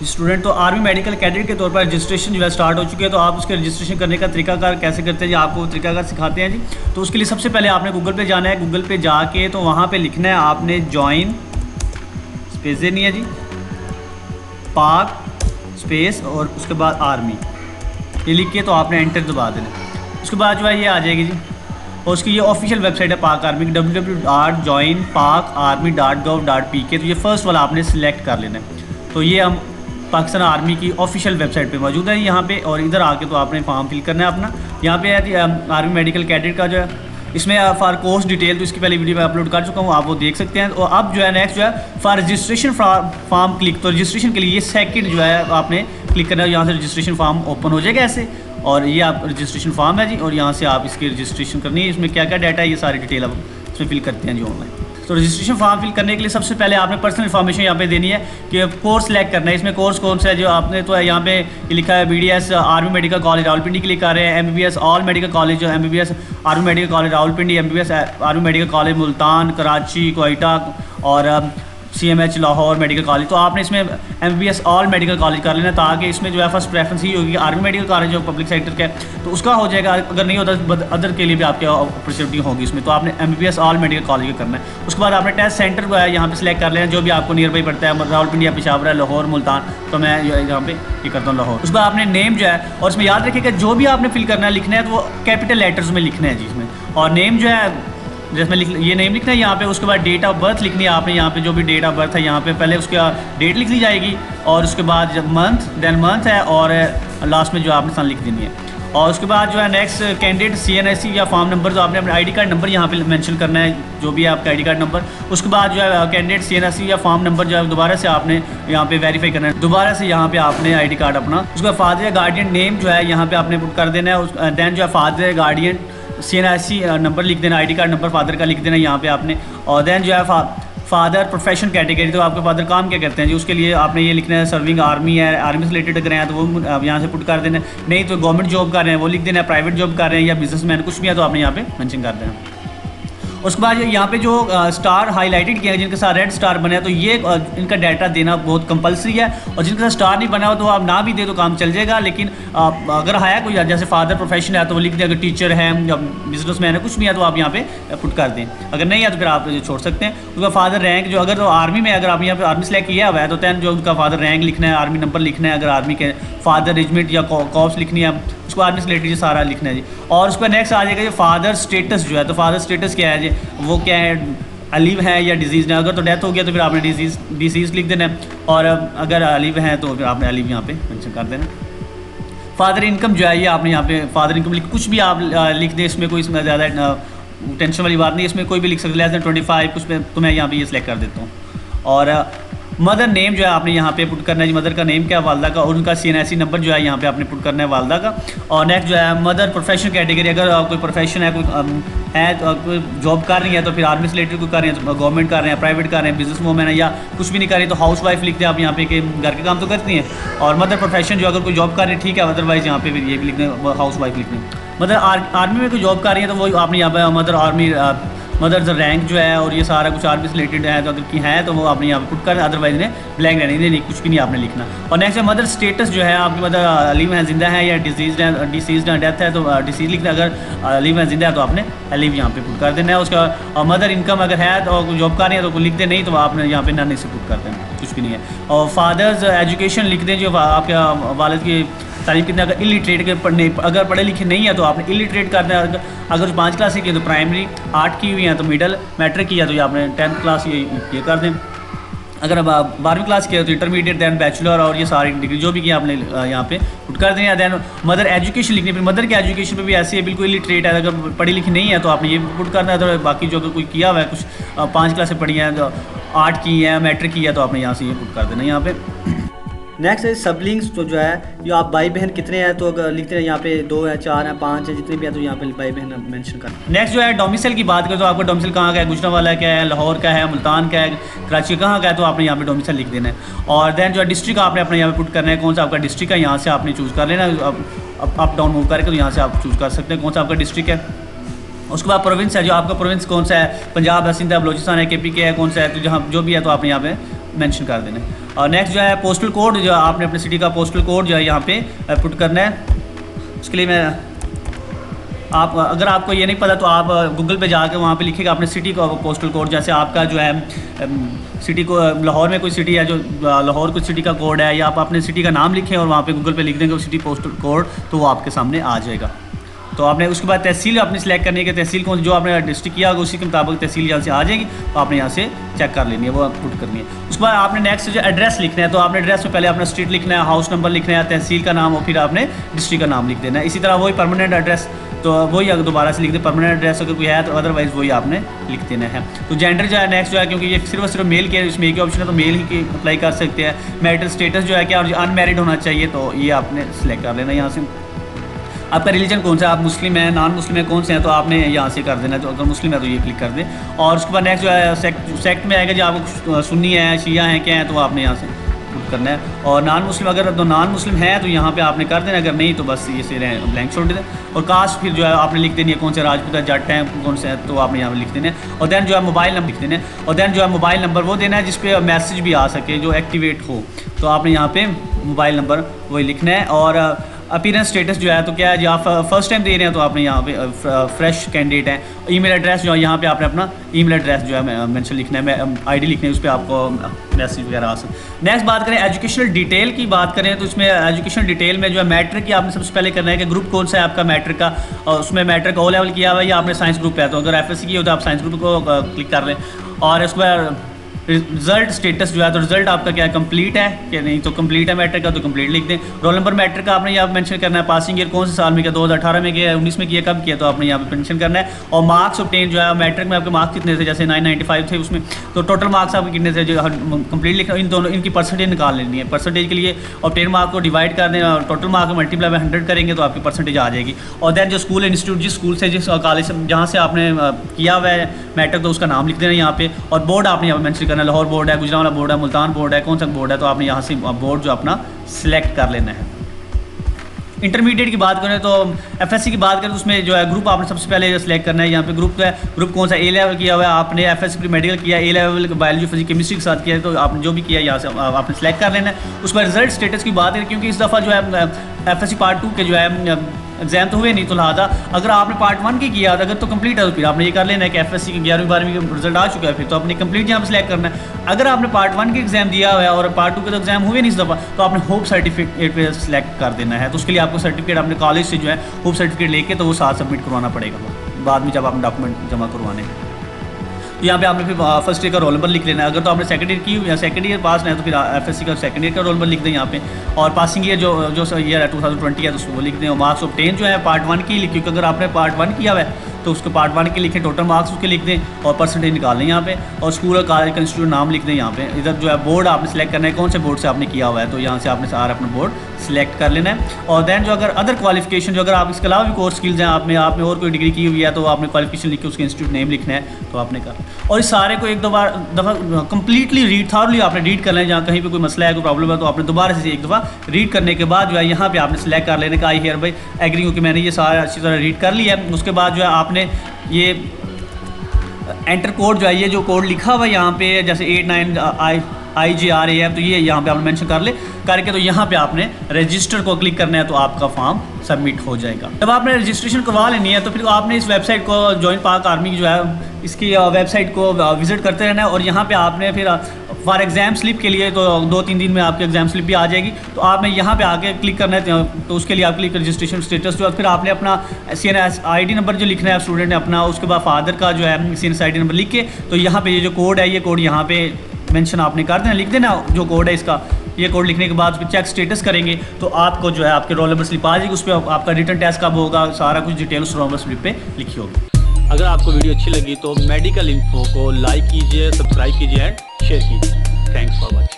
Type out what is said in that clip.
Student, तो army medical cadet के तौर पर रजिस्ट्रेशन जो है स्टार्ट हो चुकी है। तो आप उसके रजिस्ट्रेशन करने का तरीकाकार कैसे करते हैं जी, आपको तरीकाकार सिखाते हैं जी। तो उसके लिए सबसे पहले आपने गूगल पे जाना है। गूगल पे जाके तो वहाँ पे लिखना है आपने ज्वाइन स्पेस देनी है जी, पाक स्पेस और उसके बाद आर्मी, ये लिख के तो आपने एंटर दबा देना। उसके बाद जो है ये आ जाएगी जी, और उसकी ये ऑफिशियल वेबसाइट है पाक आर्मी की, www.joinpakarmy.gov.pk। तो ये फर्स्ट वाला आपने सिलेक्ट कर लेना है। तो ये हम पाकिस्तान आर्मी की ऑफिशियल वेबसाइट पे मौजूद है यहाँ पे। और इधर आके तो आपने फॉर्म फिल करना है अपना। यहाँ पे है आर्मी मेडिकल कैडेट का जो है, इसमें फॉर कोर्स डिटेल तो इसकी पहले वीडियो में अपलोड कर चुका हूँ, आप वो देख सकते हैं। और अब जो है नेक्स्ट जो है फॉर रजिस्ट्रेशन फॉर्म क्लिक, तो रजिस्ट्रेशन के लिए ये सेकंड जो है आपने क्लिक करना है। यहाँ से रजिस्ट्रेशन फॉर्म ओपन हो जाएगा ऐसे, और ये आप रजिस्ट्रेशन फॉर्म है जी, और यहाँ से आप इसकी रजिस्ट्रेशन करनी है। इसमें क्या क्या डाटा है ये सारी डिटेल आप इसमें फिल करते हैं जी ऑनलाइन। तो रजिस्ट्रेशन फॉर्म फिल करने के लिए सबसे पहले आपने पर्सनल इन्फॉर्मेशन यहाँ पे देनी है कि कोर्स सेलेक्ट करना है। इसमें कोर्स कौन सा है जो आपने, तो यहाँ पे ये लिखा है BDS army medical college Rawalpindi के लिए कर रहे हैं, MBBS all medical college, MBBS army medical college Rawalpindi, MBBS army medical college Multan, Karachi, Quetta और CMH लाहौर मेडिकल कॉलेज। तो आपने इसमें MBBS ऑल मेडिकल कॉलेज कर लेना, ताकि इसमें जो है फर्स्ट प्रेफरेंस ही होगी आर्मी मेडिकल कॉलेज जो पब्लिक सेक्टर का है, तो उसका हो जाएगा। अगर नहीं होता अदर के लिए भी आपके अपॉर्चुनिटी होगी इसमें। तो आपने MBBS ऑल मेडिकल कॉलेज का करना है। उसके बाद आपने टेस्ट सेंटर जो है यहाँ पे सिलेक्ट कर लेना, जो भी आपको नियर बाई पड़ता है, रावलपिंडी, पेशावर है, लाहौर, मुल्तान, तो मैं यहाँ पे ये करता हूँ लाहौर। उसके बाद आपने नेम जो है, और इसमें याद रखिएगा जो भी आपने फिल करना है लिखना है तो वो कैपिटल लेटर्स में लिखना है जी इसमें। और नेम जो है जिसमें ये नेम लिखना है यहाँ पे। उसके बाद डेट ऑफ बर्थ लिखनी है आपने, यहाँ पे जो भी डेट ऑफ बर्थ है यहाँ पे पहले उसका डेट लिख ली जाएगी, और उसके बाद जब मंथ देन मंथ है, और लास्ट में जो आपने सन लिख देनी है। और उसके बाद जो है नेक्स्ट कैंडिडेट CNSC या फॉर्म नंबर, जो आपने अपना ID कार्ड नंबर यहाँ पे मेंशन करना है, जो भी है आपका ID कार्ड नंबर। उसके बाद जो है कैंडिडेट CNSC या फॉर्म नंबर जो है दोबारा से आपने यहाँ पे वेरीफाई करना है, दोबारा से यहाँ पे आपने ID कार्ड अपना। उसके बाद फादर या गार्डियन नेम जो है यहाँ पे आपने पुट कर देना है। दैन जो है फादर गार्डियन CNSC नंबर लिख देना, ID कार्ड नंबर फादर का लिख देना यहाँ पे आपने। और दैन जो है फादर प्रोफेशन कैटेगरी, तो आपके फादर काम क्या करते हैं जी, उसके लिए आपने ये लिखना है सर्विंग आर्मी है, आर्मी से रिलेटेड अगर हैं तो वो यहाँ से पुट कर देना। नहीं तो गवर्नमेंट जॉब कर रहे हैं वो लिख देना, प्राइवेट जॉब कर रहे हैं या बिजनेसमैन कुछ भी है तो आपने यहाँ पे मेंशन कर देना। उसके बाद यहाँ पे जो स्टार हाईलाइटेड किया है जिनके साथ रेड स्टार बना है, तो ये इनका डाटा देना बहुत कंपलसरी है। और जिनके साथ स्टार नहीं बना हो तो आप ना भी दे तो काम चल जाएगा। लेकिन अगर है कोई जैसे फादर प्रोफेशन है तो वो लिख दें, अगर टीचर है या बिजनेसमैन है कुछ भी है तो आप यहाँ पे पुट कर दें। अगर नहीं है तो फिर आप छोड़ सकते हैं। उसका फादर रैंक जो, अगर तो आर्मी में अगर आप यहाँ पे आर्मी सेलेक्ट किया हुआ है तो दैन जो उनका फादर रैंक लिखना है, आर्मी नंबर लिखना है, अगर आर्मी के फादर रेजिमेंट या कॉप्स लिखनी है उसको आर्मी से रिलेटेड सारा लिखना है जी। और उसका नेक्स्ट आ जाएगा जो फादर स्टेटस जो है, तो फादर स्टेटस क्या है जी, वो क्या है, अलीव है या डिजीज़ है। अगर तो डेथ हो गया तो फिर आपने डिजीज़ लिख देना है, और अगर अलीव है तो फिर आपने अलीव यहाँ पे मेंशन कर देना। फादर इनकम जो है ये आपने यहाँ पे फादर इनकम कुछ भी आप लिख दें, इसमें कोई इसमें ज़्यादा टेंशन वाली बात नहीं, इसमें कोई भी लिख सकते, लेस देन 25 कुछ में, तो मैं यहाँ पे ये सिलेक्ट कर देता हूँ। और मदर नेम जो है आपने यहाँ पे पुट करना है जी, मदर का नेम क्या है वालदा का, और उनका CNSC नंबर जो है यहाँ पे आपने पुट करना है वालदा का। और नेक्स्ट जो है मदर प्रोफेशन कैटेगरी, अगर कोई प्रोफेशन है, कोई है तो कोई जॉब कर रही है तो फिर आर्मी से रिलेटेड कोई कर रहे हैं, तो गवर्नमेंट कर रहे हैं, प्राइवेट कर रहे हैं, बिजनेस वूमेन है या कुछ भी नहीं कर रही तो हाउस वाइफ लिखते हैं आप यहाँ पे कि घर के काम तो करती हैं। और मदर प्रोफेशन जो अगर कोई जॉब कर रही है ठीक है, अदरवाइज़ यहाँ पे फिर ये भी लिखते हैं हाउस वाइफ लिखते हैं। मदर आर्मी में कोई जॉब कर रही है तो वो आपने यहाँ पे मदर आर्मी मदर रैंक जो है और ये सारा कुछ आर्मी से रिलेटेड है तो अगर की है तो वो आपने यहाँ पे पुट कर, अदरवाइज ने ब्लैंक रहने नहीं, कुछ भी नहीं आपने लिखना। और नेक्स्ट है मदर स्टेटस जो है, आपकी मदर अलीव है, जिंदा है या डिजीज है, डेथ है तो डिसीज लिखना, अगर अलीव है जिंदा है तो आपने अलीव यहाँ पे पुट कर देना है। उसका मदर इनकम अगर है तो जॉब कर रही है तो लिख दे, नहीं तो आपने यहाँ पे नन से पुट कर देना, कुछ भी नहीं है। और फादर्स एजुकेशन लिख दें, जो आपके वालिद की तारीफ कितने, अगर इलिटरेट के पढ़ने, अगर पढ़े लिखे नहीं है तो आपने इलिटरेट कर दें। अगर 5 क्लास की है तो प्राइमरी, 8 की हुई है तो मिडल, मैट्रिक की है तो आपने 10th क्लास ये कर दें। अगर अब 12वीं क्लास की है तो इंटरमीडिएट, दैन बैचलर, और ये सारी डिग्री जो भी की आपने यहाँ पे पुट कर दें। दैन मदर एजुकेशन लिखनी, फिर मदर के एजुकेशन पे भी ऐसे है बिल्कुल इलिटरेट है, अगर पढ़ी लिखी नहीं है तो आपने ये पुट करना है। तो बाकी जो अगर कोई किया हुआ है कुछ 5 क्लासें पढ़ी हैं, 8 की है, मैट्रिक की है तो आपने यहाँ से ये पुट कर देना यहाँ पे। नेक्स्ट है सबलिंग्स, तो जो है जो आप भाई बहन कितने हैं तो अगर लिखते हैं यहाँ पे 2 है, 4 है, 5 है, जितने भी है तो यहाँ पे भाई बहन मेंशन कर। नेक्स्ट जो है डोमिसाइल की बात करें तो आपका डोमिसाइल कहाँ का है, गुजरांवाला का है, लाहौर का है, मुल्तान का है, कराची कहाँ का है, तो आपने यहाँ पे डोमिसाइल लिख देना है। और देन जो है डिस्ट्रिक्ट आपने अपने यहाँ पे पुट करना है, कौन सा आपका डिस्ट्रिक्ट है, यहाँ से आपने चूज़ कर लेना। अप डाउन मूव करके तो यहाँ से आप चूज़ कर सकते हैं कौन सा आपका डिस्ट्रिक्ट है। उसके बाद प्रोविंस है, जो आपका प्रोविंस कौन सा है, पंजाब है, सिंध है, बलोचिस्तान है, KP के है, कौन सा है, तो जहाँ जो भी है तो आपने यहाँ पे मेंशन कर देना है। और नेक्स्ट जो है पोस्टल कोड, जो आपने अपने सिटी का पोस्टल कोड जो है यहाँ पे पुट करना है। उसके लिए आप अगर आपको ये नहीं पता तो आप गूगल पे जाकर वहाँ पे लिखिएगा अपने सिटी का पोस्टल कोड। जैसे आपका जो है सिटी को लाहौर में कोई सिटी है, जो लाहौर कोई सिटी का कोड है, या आप अपने सिटी का नाम लिखें और वहाँ पे गूगल पे लिख देंगे सिटी पोस्टल कोड, तो वो आपके सामने आ जाएगा। तो आपने उसके बाद तहसील अपनी सेलेक्ट करनी है कि तहसील कौन, जो आपने डिस्ट्रिक्ट किया होगा उसी के मुताबिक तहसील यहाँ से आ जाएगी, तो आपने यहाँ से चेक कर लेनी है, वो पुट करनी है। उसके बाद आपने नेक्स्ट जो एड्रेस लिखना है, तो आपने एड्रेस में पहले अपना स्ट्रीट लिखना है, हाउस नंबर लिखना है, तहसील का नाम, और फिर आपने डिस्ट्रिक्ट का नाम लिख देना है। इसी तरह वही परमानेंट एड्रेस, तो वही अगर दोबारा से लिख दे परमानेंट एड्रेस अगर कोई है, तो अदरवाइज़ वही आपने लिख देना है। तो जेंडर जो है नेक्स्ट जो है, क्योंकि ये सिर्फ और सिर्फ मेल के इसमें एक ऑप्शन है, तो मेल ही अप्लाई कर सकते हैं। मैरिटल स्टेटस जो है क्या, और अनमैरिड होना चाहिए, तो ये आपने सेलेक्ट कर लेना यहाँ से। आपका रिलीजन कौन सा है, आप मुस्लिम हैं, नॉन मुस्लिम है, कौन से हैं, तो आपने यहाँ से कर देना। तो अगर मुस्लिम है तो ये क्लिक कर दें। और उसके बाद नेक्स्ट जो है सेक्ट में आएगा, जो आप सुन्नी है, शिया हैं, क्या हैं, तो आपने यहाँ से पुट करना है। और नॉन मुस्लिम, अगर तो नॉन मुस्लिम है तो यहाँ पे आपने कर देना, अगर नहीं तो बस ये से ब्लैंक छोड़ दें। और कास्ट फिर जो है आपने लिख देनी है, कौन से राजपूत है, जट हैं, कौन से हैं, तो आपने यहाँ पे लिख देना है। और दैन जो है मोबाइल नंबर लिख देना है। और दैन जो है मोबाइल नंबर वो देना है जिस पे मैसेज भी आ सके, जो एक्टिवेट हो, तो आपने यहाँ पे मोबाइल नंबर वही लिखना है। और अपीयरेंस स्टेटस जो है, तो क्या है, जो आप फर्स्ट टाइम दे रहे हैं तो आपने यहाँ पे फ्रेश कैंडिडेट है। ईमेल एड्रेस जो है, यहाँ पे आपने अपना ईमेल एड्रेस जो है मेंशन लिखना है, आईडी लिखनी है, उस पर आपको मैसेज वगैरह आ सकता। नेक्स्ट बात करें एजुकेशनल डिटेल की बात करें, तो इसमें एजुकेशनल डिटेल में जो है मैट्रिक की आपने सबसे पहले करना है कि ग्रुप कौन सा है आपका मैट्रिक का, और उसमें मैट्रिक ओ लेवल किया हुआ है या आपने साइंस ग्रुप है, तो अगर FSC की हो तो आप साइंस ग्रुप को क्लिक कर लें। और उसके बाद रिजल्ट स्टेटस जो है, तो रिजल्ट आपका क्या है, कंप्लीट है कि नहीं, तो कंप्लीट है मैट्रिक का, तो कंप्लीट लिख दें। रोल नंबर मैट्रिक का आपने यहाँ मेंशन करना है, पासिंग ईयर कौन से साल में किया, 2018 में किया, 19 में किया, कब किया, तो आपने यहाँ पे मेंशन करना है। और मार्क्स ऑब्टेन जो है मैट्रिक में आपके मार्क्स कितने थे, जैसे 995 थे उसमें, तो टोटल मार्क्स आपके कितने थे, जो कंप्लीट लिखना, इन दोनों इनकी परसेंटेज निकाल लेनी है। परसेंटेज के लिए ऑब्टेन मार्क को डिवाइड कर दें, और टोटल मार्क को मल्टीप्लाई बाय 100 करेंगे तो आपकी परसेंटेज आ जाएगी। और दैन जो स्कूल इंस्टीट्यूट, जिस स्कूल से, जिस कॉलेज से, जहाँ से आपने किया हुआ है मैट्रिक, तो उसका नाम लिख देना यहाँ पे। और बोर्ड आपने यहाँ पर मेंशन करना है, लाहौर बोर्ड है, वाला बोर्ड है, मुल्तान बोर्ड है, कौन सा बोर्ड है, तो आपने यहाँ से बोर्ड जो अपना सिलेक्ट कर लेना है। इंटरमीडिएट की बात करें तो FSC की बात करें तो उसमें जो है ग्रुप आपने सबसे पहले सेलेक्ट करना है। यहाँ पे ग्रुप है, ग्रुप कौन सा, A लेवल किया हुआ है आपने, FSC प्री मेडिकल किया, A level biology physics chemistry के साथ किया है, तो आपने जो भी किया यहाँ से आपने सेलेक्ट कर लेना है। उसके बाद रिजल्ट स्टेटस की बात करें, क्योंकि इस दफ़ा जो है FSC पार्ट 2 के जो है एग्जाम तो हुए नहीं, तो लिहाजा अगर आपने पार्ट 1 की किया अगर तो कंप्लीट है, तो फिर आपने ये कर लेना है कि FSC की 11वीं 12वीं का रिजल्ट आ चुका है, फिर तो आपने कंप्लीट यहाँ पर सेलेक्ट करना है। अगर आपने पार्ट 1 के एग्जाम दिया हुआ है और पार्ट 2 के तो एग्जाम हुए नहीं इस दफ़ा, तो आपने होप सर्टिफिकेट पे सेलेक्ट कर देना है। तो उसके लिए आपको सर्टिफिकेट अपने कॉलेज से जो है होप सर्टिफिकेट लेके तो वो साथ सबमिट करवाना पड़ेगा बाद में, जब आपने डॉक्यूमेंट जमा करवाने हैं। तो यहाँ पे आपने फिर फर्स्ट ईयर का रोल नंबर लिख लेना है। अगर तो आपने सेकंड ईयर की या सेकंड ईयर पास है तो फिर FSC का सेकंड ईयर का रोल नंबर लिख दें यहाँ पे। और पासिंग ईयर जो ईयर है 2020 है तो वो लिख दें। और मार्क्स ऑब्टेन जो है पार्ट 1 की, क्योंकि अगर आपने पार्ट 1 किया हुआ है तो उसको पार्ट 1 के लिखें, टोटल मार्क्स उसके लिख दें और परसेंटेज निकाल लें यहाँ पे। और स्कूल और कॉलेज का इंस्टीट्यूट नाम लिख दें यहाँ पे। इधर जो है बोर्ड आपने सेलेक्ट करना है, कौन से बोर्ड से आपने किया हुआ है, तो यहाँ से आपने सारा अपना बोर्ड सेलेक्ट कर लेना है। और दैन जो अगर अदर क्वालिफिकेशन, जो अगर आप इसके अलावा भी कोर्स स्किल्स हैं आप में और कोई डिग्री की हुई है, तो आपने क्वालिफिकेशन लिख के उसके इंस्टीट्यूट नेम लिखना है, तो आपने कर। और इस सारे को एक दफ़ा कंप्लीटली रीड थारली आपने रीड कर लें। जहाँ कहीं पे कोई मसला है, कोई प्रॉब्लम है, तो आपने दोबारा से एक दफ़ा रीड करने के बाद जो है यहाँ पे आपने सेलेक्ट कर लेने का आई हियर बाय एग्री हूँ कि मैंने ये सारा अच्छी तरह रीड कर लिया है। उसके बाद जो है आपने ये एंटर कोड जो है, ये जो कोड लिखा हुआ है यहाँ पे, जैसे 89IGRAF, तो ये यहाँ पे आपने मेंशन कर ले करके, तो यहाँ पे आपने रजिस्टर को क्लिक करना है, तो आपका फॉर्म सबमिट हो जाएगा। जब आपने रजिस्ट्रेशन करवा लेनी है तो फिर आपने इस वेबसाइट को जॉइन पाक आर्मी की जो है इसकी वेबसाइट को विजिट करते रहना है। और यहाँ पे आपने फिर फॉर एग्ज़ाम स्लिप के लिए तो 2-3 दिन में आपके एग्जाम स्लिप भी आ जाएगी, तो आपने यहाँ पे आके क्लिक करना है। तो उसके लिए आप क्लिक रजिस्ट्रेशन स्टेटस जो है, फिर आपने अपना CNS ID नंबर जो लिखना है स्टूडेंट ने अपना, उसके बाद फादर का जो है CNS ID नंबर लिख के, तो यहाँ पे ये जो कोड है, ये कोड यहाँ पे मेंशन आपने कर देना, लिख देना जो कोड है इसका। ये कोड लिखने के बाद फिर चेक स्टेटस करेंगे तो आपको जो है आपके रोल नंबर स्लिप आ जाएगी, उस पर आपका रिटर्न टेस्ट कब होगा, सारा कुछ डिटेल उस रोल नंबर स्लिप पे लिखी होगी। अगर आपको वीडियो अच्छी लगी तो मेडिकल इन्फो को लाइक कीजिए, सब्सक्राइब कीजिए एंड शेयर कीजिए। Thanks for watching.